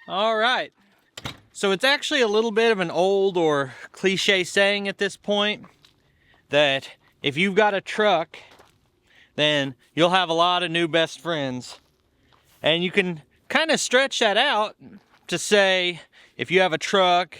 All right. So it's actually a little bit of an old or cliche saying at this point that if you've got a truck, then you'll have a lot of new best friends. And you can kind of stretch that out to say if you have a truck,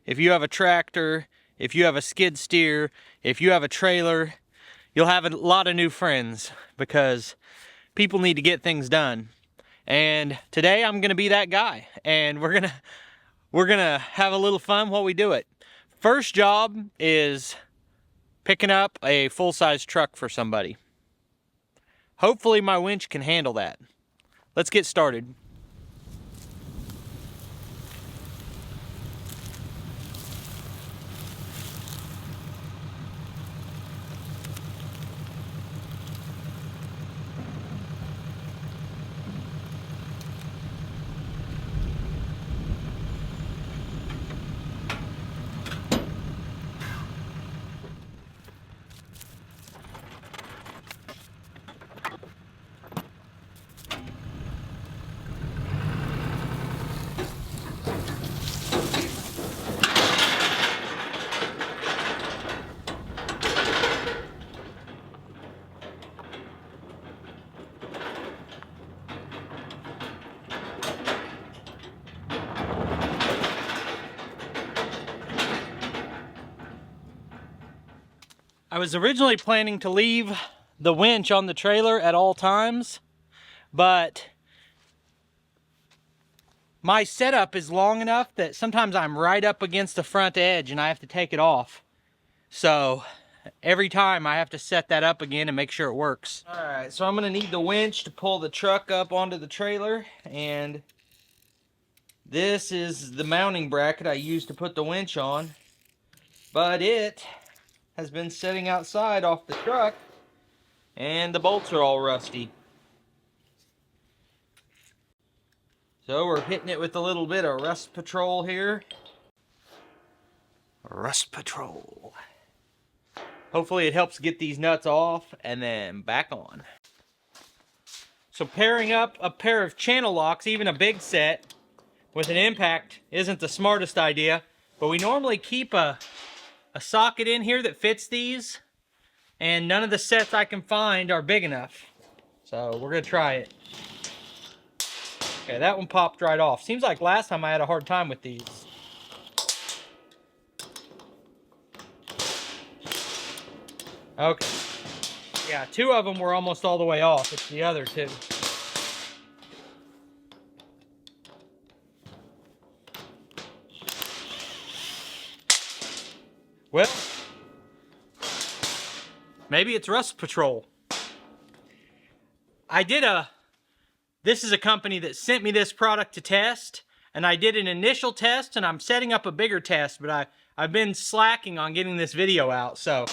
if you have a tractor, if you have a skid steer, if you have a trailer, you'll have a lot of new friends because people need to get things done. And today I'm gonna be that guy, and we're gonna have a little fun while we do it. First job is picking up a full-size truck for somebody. Hopefully my winch can handle that. Let's get started. I was originally planning to leave the winch on the trailer at all times, but my setup is long enough that sometimes I'm right up against the front edge and I have to take it off. So every time I have to set that up again and make sure it works. All right, so I'm gonna need the winch to pull the truck up onto the trailer, and this is the mounting bracket I use to put the winch on, but it has been sitting outside off the truck and the bolts are all rusty. So we're hitting it with a little bit of rust patrol here. Rust patrol. Hopefully it helps get these nuts off and then back on. So pairing up a pair of channel locks, even a big set, with an impact isn't the smartest idea, but we normally keep a socket in here that fits these, and none of the sets I can find are big enough. So we're gonna try it. Okay, that one popped right off. Seems like last time I had a hard time with these. Okay. Yeah, two of them were almost all the way off. It's the other two. Well, maybe it's rust patrol. This is a company that sent me this product to test, and I did an initial test, and I'm setting up a bigger test, but I've been slacking on getting this video out, so.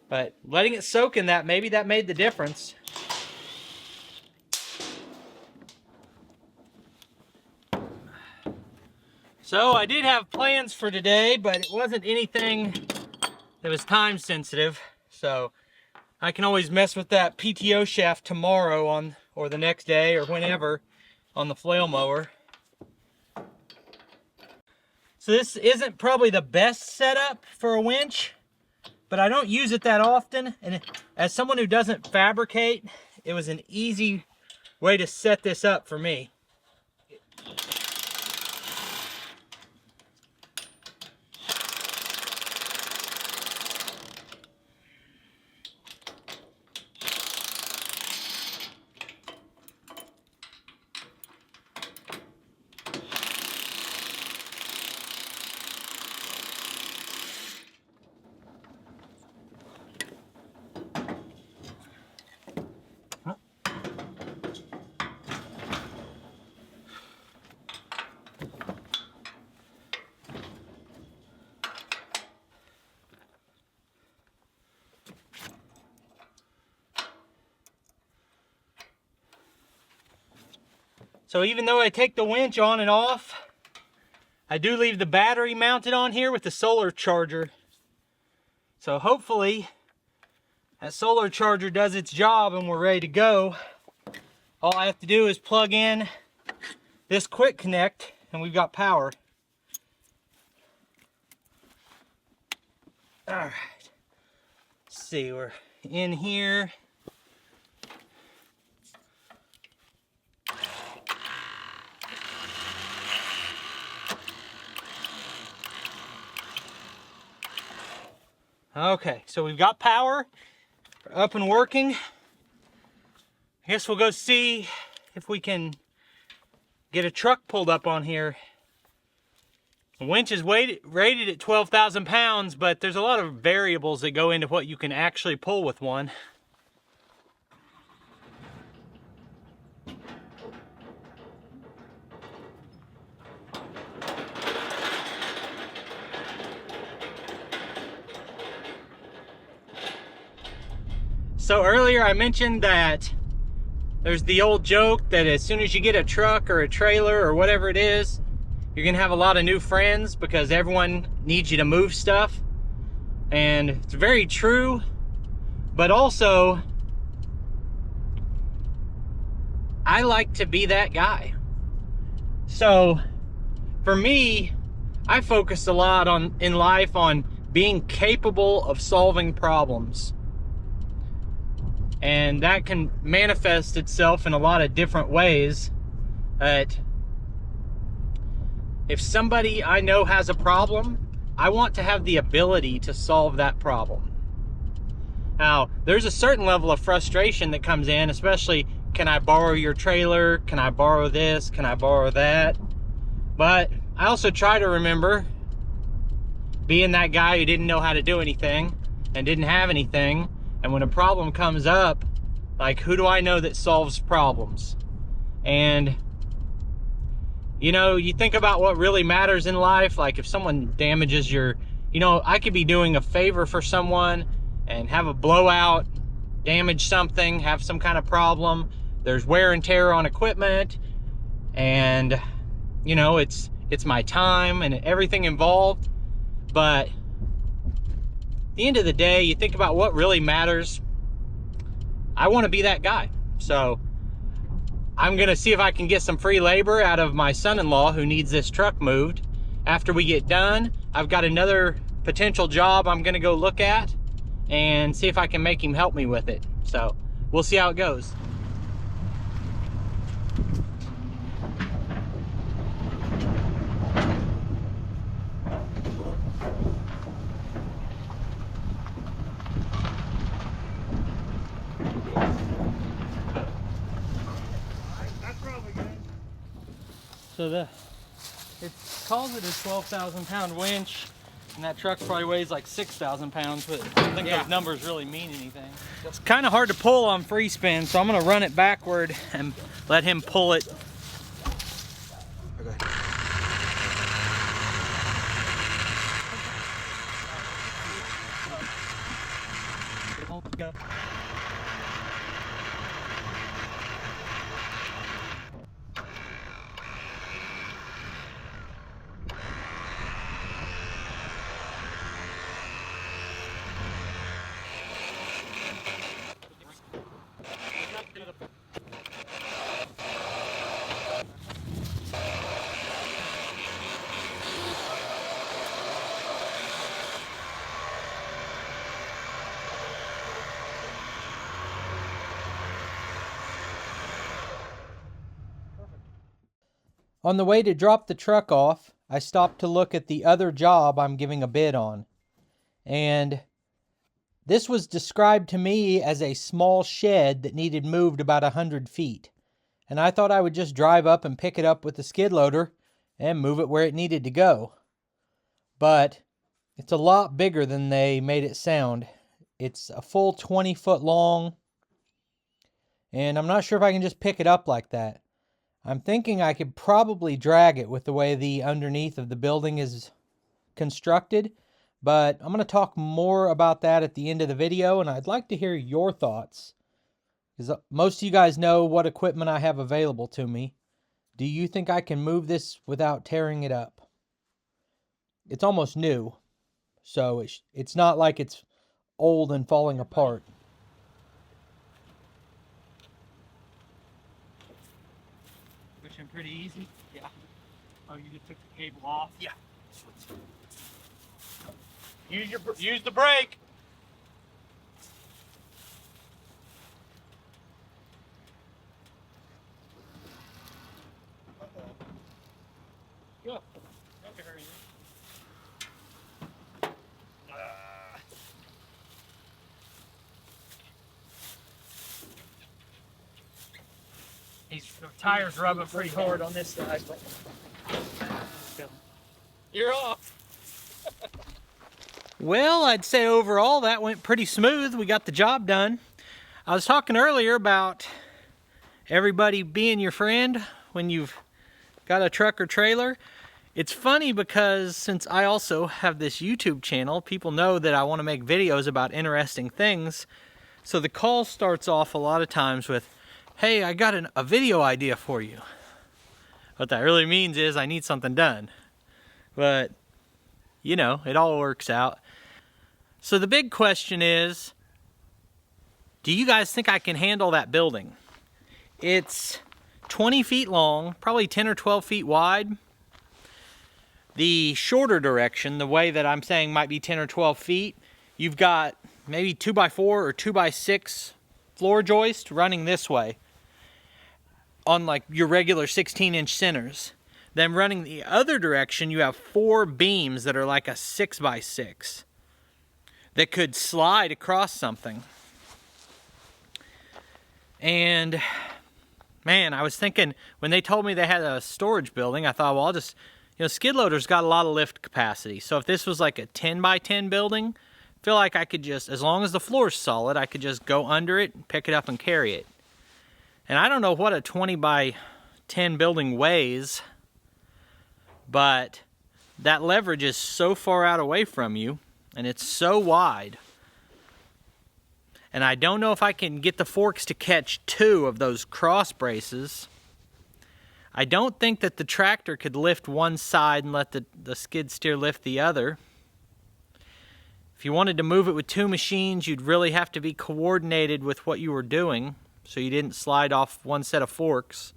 But letting it soak in that, maybe that made the difference. So I did have plans for today, but it wasn't anything that was time sensitive. So I can always mess with that PTO shaft tomorrow or the next day or whenever on the flail mower. So this isn't probably the best setup for a winch, but I don't use it that often. And as someone who doesn't fabricate, it was an easy way to set this up for me. So even though I take the winch on and off, I do leave the battery mounted on here with the solar charger. So hopefully that solar charger does its job and we're ready to go. All I have to do is plug in this quick connect and we've got power. All right, let's see, we're in here. Okay, so we've got power up and working. I guess we'll go see if we can get a truck pulled up on here. The winch is rated at 12,000 pounds, but there's a lot of variables that go into what you can actually pull with one. So earlier I mentioned that there's the old joke that as soon as you get a truck or a trailer or whatever it is, you're gonna have a lot of new friends because everyone needs you to move stuff. And it's very true, but also I like to be that guy. So for me, I focus a lot in life on being capable of solving problems. And that can manifest itself in a lot of different ways. That if somebody I know has a problem, I want to have the ability to solve that problem. Now, there's a certain level of frustration that comes in, especially, can I borrow your trailer? Can I borrow this? Can I borrow that? But I also try to remember being that guy who didn't know how to do anything and didn't have anything. And when a problem comes up, like, who do I know that solves problems? And, you know, you think about what really matters in life. Like if someone damages your, you know, I could be doing a favor for someone and have a blowout, damage something, have some kind of problem. There's wear and tear on equipment. And, you know, it's my time and everything involved. But at the end of the day, you think about what really matters. I want to be that guy. So I'm going to see if I can get some free labor out of my son-in-law who needs this truck moved. After we get done, I've got another potential job I'm going to go look at and see if I can make him help me with it. So we'll see how it goes. So it calls it a 12,000 pound winch, and that truck probably weighs like 6,000 pounds, but I don't think those numbers really mean anything. It's kind of hard to pull on free spin, so I'm gonna run it backward and let him pull it. Okay. On the way to drop the truck off, I stopped to look at the other job I'm giving a bid on. And this was described to me as a small shed that needed moved about 100 feet. And I thought I would just drive up and pick it up with the skid loader and move it where it needed to go. But it's a lot bigger than they made it sound. It's a full 20 foot long. And I'm not sure if I can just pick it up like that. I'm thinking I could probably drag it with the way the underneath of the building is constructed, but I'm going to talk more about that at the end of the video, and I'd like to hear your thoughts, because most of you guys know what equipment I have available to me. Do you think I can move this without tearing it up? It's almost new, so it's not like it's old and falling apart. Pretty easy. Oh, you just took the cable off? Yeah. Use the brake. Go. Don't get hurt. The tire's rubbing pretty hard on this side, but you're off. Well, I'd say overall that went pretty smooth. We got the job done. I was talking earlier about everybody being your friend when you've got a truck or trailer. It's funny because since I also have this YouTube channel, people know that I want to make videos about interesting things. So the call starts off a lot of times with, hey, I got a video idea for you. What that really means is I need something done. But, you know, it all works out. So the big question is, do you guys think I can handle that building? It's 20 feet long, probably 10 or 12 feet wide. The shorter direction, the way that I'm saying might be 10 or 12 feet, you've got maybe 2x4 or 2x6 floor joist running this way on like your regular 16-inch centers. Then running the other direction, you have 4 beams that are like a 6x6 that could slide across something. And man, I was thinking, when they told me they had a storage building, I thought, well, I'll just, you know, skid loader's got a lot of lift capacity. So if this was like a 10x10 building, I feel like I could just, as long as the floor's solid, I could just go under it, pick it up and carry it. And I don't know what a 20x10 building weighs, but that leverage is so far out away from you, and it's so wide. And I don't know if I can get the forks to catch 2 of those cross braces. I don't think that the tractor could lift one side and let the skid steer lift the other. If you wanted to move it with 2 machines, you'd really have to be coordinated with what you were doing so you didn't slide off one set of forks.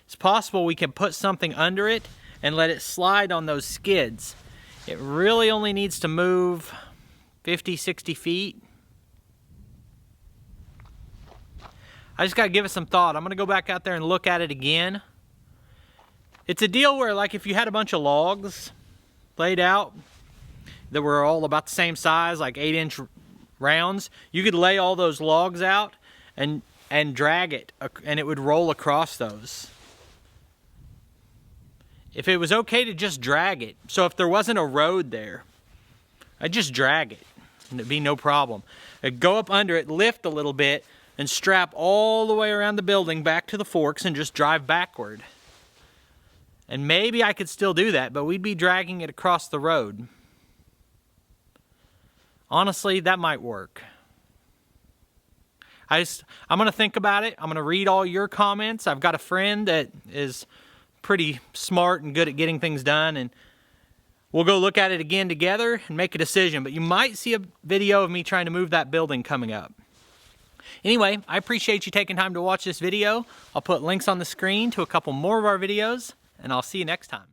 It's possible we can put something under it and let it slide on those skids. It really only needs to move 50, 60 feet. I just got to give it some thought. I'm going to go back out there and look at it again. It's a deal where, like, if you had a bunch of logs laid out that were all about the same size, like 8-inch rounds, you could lay all those logs out and drag it, and it would roll across those. If it was okay to just drag it, so if there wasn't a road there, I'd just drag it, and it'd be no problem. I'd go up under it, lift a little bit, and strap all the way around the building back to the forks and just drive backward. And maybe I could still do that, but we'd be dragging it across the road. Honestly, that might work. I'm going to think about it. I'm going to read all your comments. I've got a friend that is pretty smart and good at getting things done, and we'll go look at it again together and make a decision. But you might see a video of me trying to move that building coming up. Anyway, I appreciate you taking time to watch this video. I'll put links on the screen to a couple more of our videos, and I'll see you next time.